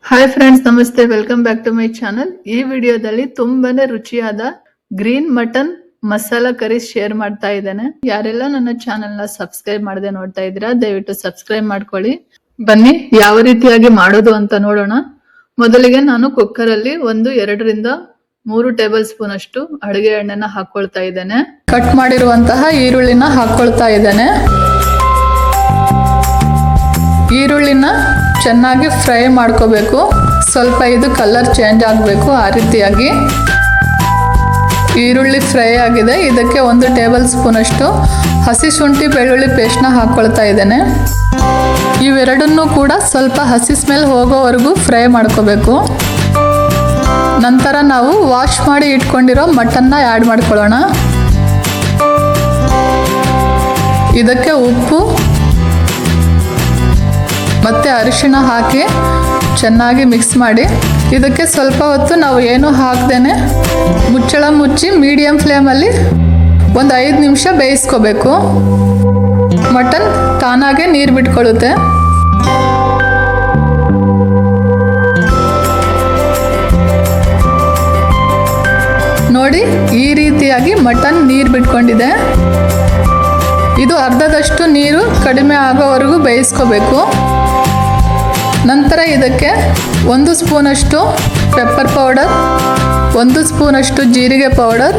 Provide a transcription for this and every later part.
Hi friends, ನಮಸ್ತೆ. Welcome back to my channel. ಈ ವಿಡಿಯೋದಲ್ಲಿ ತುಂಬಾನೇ ರುಚಿಯಾದ green mutton masala curry share ಮಾಡ್ತಾ ಇದ್ದೇನೆ. ಯಾರೆಲ್ಲ ನನ್ನ ಚಾನೆಲ್ ನ ಸಬ್ಸ್ಕ್ರೈಬ್ ಮಾಡದೆ ನೋಡ್ತಾ ಇದ್ದೀರಾ, ದಯವಿಟ್ಟು ಸಬ್ಸ್ಕ್ರೈಬ್ ಮಾಡ್ಕೊಳ್ಳಿ. ಬನ್ನಿ ಯಾವ ರೀತಿಯಾಗಿ ಮಾಡೋದು ಅಂತ ನೋಡೋಣ. ಮೊದಲಿಗೆ ನಾನು ಕುಕ್ಕರ್ ಅಲ್ಲಿ 2 ರಿಂದ 3 ಟೇಬಲ್ ಸ್ಪೂನ್ ಅಷ್ಟು ಅಡುಗೆ ಎಣ್ಣೆನ ಹಾಕೊಳ್ತಾ ಇದ್ದೇನೆ. ಕಟ್ ಮಾಡಿರುವಂತಹ ಈರುಳ್ಳಿನ ಹಾಕೊಳ್ತಾ ಇದ್ದೇನೆ. ಈರುಳ್ಳಿನ ಚೆನ್ನಾಗಿ ಫ್ರೈ ಮಾಡ್ಕೋಬೇಕು. ಸ್ವಲ್ಪ ಇದು ಕಲರ್ ಚೇಂಜ್ ಆಗಬೇಕು. ಆ ರೀತಿಯಾಗಿ ಈರುಳ್ಳಿ ಫ್ರೈ ಆಗಿದೆ. ಇದಕ್ಕೆ 1 ಟೇಬಲ್ ಸ್ಪೂನ್ ಅಷ್ಟು ಹಸಿ ಶುಂಠಿ ಬೆಳ್ಳುಳ್ಳಿ ಪೇಸ್ಟ್ನ ಹಾಕೊಳ್ತಾ ಇದ್ದೇನೆ. ಇವೆರಡನ್ನೂ ಕೂಡ ಸ್ವಲ್ಪ ಹಸಿ ಸ್ಮೆಲ್ ಹೋಗೋವರೆಗೂ ಫ್ರೈ ಮಾಡ್ಕೋಬೇಕು. ನಂತರ ನಾವು ವಾಶ್ ಮಾಡಿ ಇಟ್ಕೊಂಡಿರೋ ಮಟನ್ನ ಆ್ಯಡ್ ಮಾಡ್ಕೊಳ್ಳೋಣ. ಇದಕ್ಕೆ ಉಪ್ಪು ಮತ್ತೆ ಅರಿಶಿಣ ಹಾಕಿ ಚೆನ್ನಾಗಿ ಮಿಕ್ಸ್ ಮಾಡಿ ಇದಕ್ಕೆ ಸ್ವಲ್ಪ ಹೊತ್ತು ನಾವು ಏನು ಹಾಕ್ದೇನೆ ಮುಚ್ಚಳ ಮುಚ್ಚಿ ಮೀಡಿಯಂ ಫ್ಲೇಮಲ್ಲಿ 5 ನಿಮಿಷ ಬೇಯಿಸ್ಕೋಬೇಕು. ಮಟನ್ ತಾನಾಗೆ ನೀರು ಬಿಟ್ಕೊಳ್ಳುತ್ತೆ. ನೋಡಿ, ಈ ರೀತಿಯಾಗಿ ಮಟನ್ ನೀರು ಬಿಟ್ಕೊಂಡಿದೆ. ಇದು ಅರ್ಧದಷ್ಟು ನೀರು ಕಡಿಮೆ ಆಗೋವರೆಗೂ ಬೇಯಿಸ್ಕೋಬೇಕು. ನಂತರ ಇದಕ್ಕೆ 1 ಸ್ಪೂನಷ್ಟು ಪೆಪ್ಪರ್ ಪೌಡರ್, 1 ಸ್ಪೂನಷ್ಟು ಜೀರಿಗೆ ಪೌಡರ್,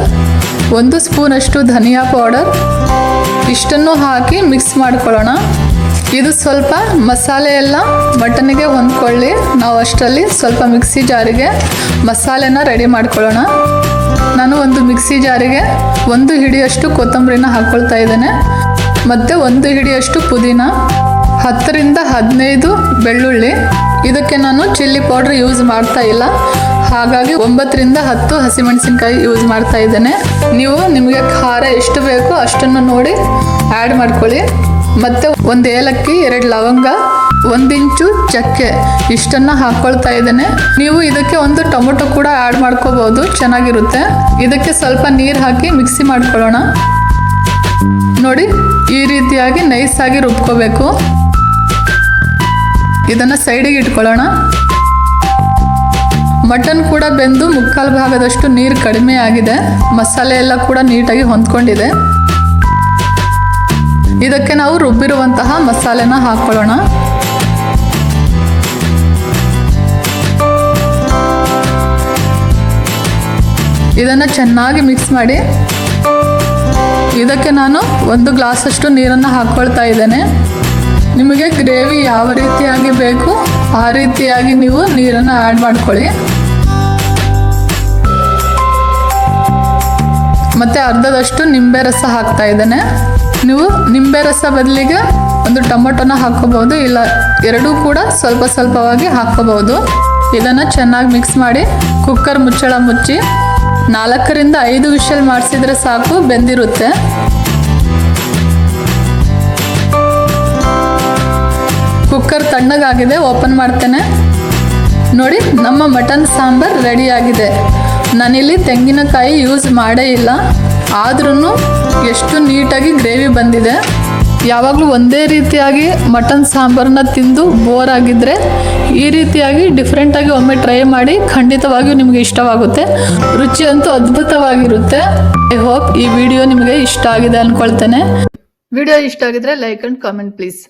1 ಸ್ಪೂನಷ್ಟು ಧನಿಯಾ ಪೌಡರ್ ಇಷ್ಟನ್ನು ಹಾಕಿ ಮಿಕ್ಸ್ ಮಾಡ್ಕೊಳ್ಳೋಣ. ಇದು ಸ್ವಲ್ಪ ಮಸಾಲೆ ಎಲ್ಲ ಮಟನ್ಗೆ ಹೊಂದ್ಕೊಳ್ಳಿ. ನಾವು ಅಷ್ಟರಲ್ಲಿ ಸ್ವಲ್ಪ ಮಿಕ್ಸಿ ಜಾರಿಗೆ ಮಸಾಲೆನ ರೆಡಿ ಮಾಡ್ಕೊಳ್ಳೋಣ. ನಾನು ಒಂದು ಮಿಕ್ಸಿ ಜಾರಿಗೆ 1 ಹಿಡಿಯಷ್ಟು ಕೊತ್ತಂಬರಿನ ಹಾಕ್ಕೊಳ್ತಾ ಇದ್ದೇನೆ. ಮತ್ತು 1 ಹಿಡಿಯಷ್ಟು ಪುದೀನ, 10 ರಿಂದ 15 ಬೆಳ್ಳುಳ್ಳಿ. ಇದಕ್ಕೆ ನಾನು ಚಿಲ್ಲಿ ಪೌಡ್ರ್ ಯೂಸ್ ಮಾಡ್ತಾ ಇಲ್ಲ, ಹಾಗಾಗಿ 9 ರಿಂದ 10 ಹಸಿಮೆಣಸಿನ್ಕಾಯಿ ಯೂಸ್ ಮಾಡ್ತಾ ಇದ್ದೇನೆ. ನೀವು ನಿಮಗೆ ಖಾರ ಎಷ್ಟು ಬೇಕೋ ಅಷ್ಟನ್ನು ನೋಡಿ ಆ್ಯಡ್ ಮಾಡ್ಕೊಳ್ಳಿ. ಮತ್ತು 1 ಏಲಕ್ಕಿ, 2 ಲವಂಗ, 1 ಇಂಚು ಚಕ್ಕೆ ಇಷ್ಟನ್ನು ಹಾಕ್ಕೊಳ್ತಾ ಇದ್ದೇನೆ. ನೀವು ಇದಕ್ಕೆ 1 ಟೊಮೊಟೊ ಕೂಡ ಆ್ಯಡ್ ಮಾಡ್ಕೋಬಹುದು, ಚೆನ್ನಾಗಿರುತ್ತೆ. ಇದಕ್ಕೆ ಸ್ವಲ್ಪ ನೀರು ಹಾಕಿ ಮಿಕ್ಸಿ ಮಾಡ್ಕೊಳ್ಳೋಣ. ನೋಡಿ, ಈ ರೀತಿಯಾಗಿ ನೈಸಾಗಿ ರುಬ್ಕೋಬೇಕು. ಇದನ್ನು ಸೈಡಿಗೆ ಇಟ್ಕೊಳ್ಳೋಣ. ಮಟನ್ ಕೂಡ ಬೆಂದು 3/4 ಭಾಗದಷ್ಟು ನೀರು ಕಡಿಮೆ ಆಗಿದೆ. ಮಸಾಲೆ ಎಲ್ಲ ಕೂಡ ನೀಟಾಗಿ ಹೊಂದ್ಕೊಂಡಿದೆ. ಇದಕ್ಕೆ ನಾವು ರುಬ್ಬಿರುವಂತಹ ಮಸಾಲೆನ ಹಾಕ್ಕೊಳ್ಳೋಣ. ಇದನ್ನು ಚೆನ್ನಾಗಿ ಮಿಕ್ಸ್ ಮಾಡಿ ಇದಕ್ಕೆ ನಾನು 1 ಗ್ಲಾಸಷ್ಟು ನೀರನ್ನು ಹಾಕ್ಕೊಳ್ತಾ ಇದ್ದೇನೆ. ನಿಮಗೆ ಗ್ರೇವಿ ಯಾವ ರೀತಿಯಾಗಿ ಬೇಕು ಆ ರೀತಿಯಾಗಿ ನೀವು ನೀರನ್ನು ಆ್ಯಡ್ ಮಾಡ್ಕೊಳ್ಳಿ. ಮತ್ತು ಅರ್ಧದಷ್ಟು ನಿಂಬೆ ರಸ ಹಾಕ್ತಾ ಇದ್ದೇನೆ. ನೀವು ನಿಂಬೆ ರಸ ಬದಲಿಗೆ 1 ಟೊಮೊಟೊನ ಹಾಕ್ಕೋಬಹುದು, ಇಲ್ಲ 2 ಕೂಡ ಸ್ವಲ್ಪ ಸ್ವಲ್ಪವಾಗಿ ಹಾಕ್ಕೋಬಹುದು. ಇದನ್ನು ಚೆನ್ನಾಗಿ ಮಿಕ್ಸ್ ಮಾಡಿ ಕುಕ್ಕರ್ ಮುಚ್ಚಳ ಮುಚ್ಚಿ 4 ರಿಂದ 5 ವಿಷಲ್ ಮಾಡಿಸಿದ್ರೆ ಸಾಕು, ಬೆಂದಿರುತ್ತೆ. ಕುಕ್ಕರ್ ತಣ್ಣಗಾಗಿದೆ, ಓಪನ್ ಮಾಡ್ತೇನೆ. ನೋಡಿ, ನಮ್ಮ ಮಟನ್ ಸಾಂಬಾರ್ ರೆಡಿಯಾಗಿದೆ. ನಾನಿಲ್ಲಿ ತೆಂಗಿನಕಾಯಿ ಯೂಸ್ ಮಾಡೇ ಇಲ್ಲ, ಆದ್ರೂ ಎಷ್ಟು ನೀಟಾಗಿ ಗ್ರೇವಿ ಬಂದಿದೆ. ಯಾವಾಗಲೂ ಒಂದೇ ರೀತಿಯಾಗಿ ಮಟನ್ ಸಾಂಬಾರನ್ನ ತಿಂದು ಬೋರ್ ಆಗಿದ್ದರೆ ಈ ರೀತಿಯಾಗಿ ಡಿಫ್ರೆಂಟಾಗಿ ಒಮ್ಮೆ ಟ್ರೈ ಮಾಡಿ, ಖಂಡಿತವಾಗಿಯೂ ನಿಮಗೆ ಇಷ್ಟವಾಗುತ್ತೆ. ರುಚಿ ಅಂತೂ ಅದ್ಭುತವಾಗಿರುತ್ತೆ. ಐ ಹೋಪ್ ಈ ವಿಡಿಯೋ ನಿಮಗೆ ಇಷ್ಟ ಆಗಿದೆ ಅಂದ್ಕೊಳ್ತೇನೆ. ವಿಡಿಯೋ ಇಷ್ಟ ಆಗಿದ್ರೆ ಲೈಕ್ ಅಂಡ್ ಕಾಮೆಂಟ್ ಪ್ಲೀಸ್.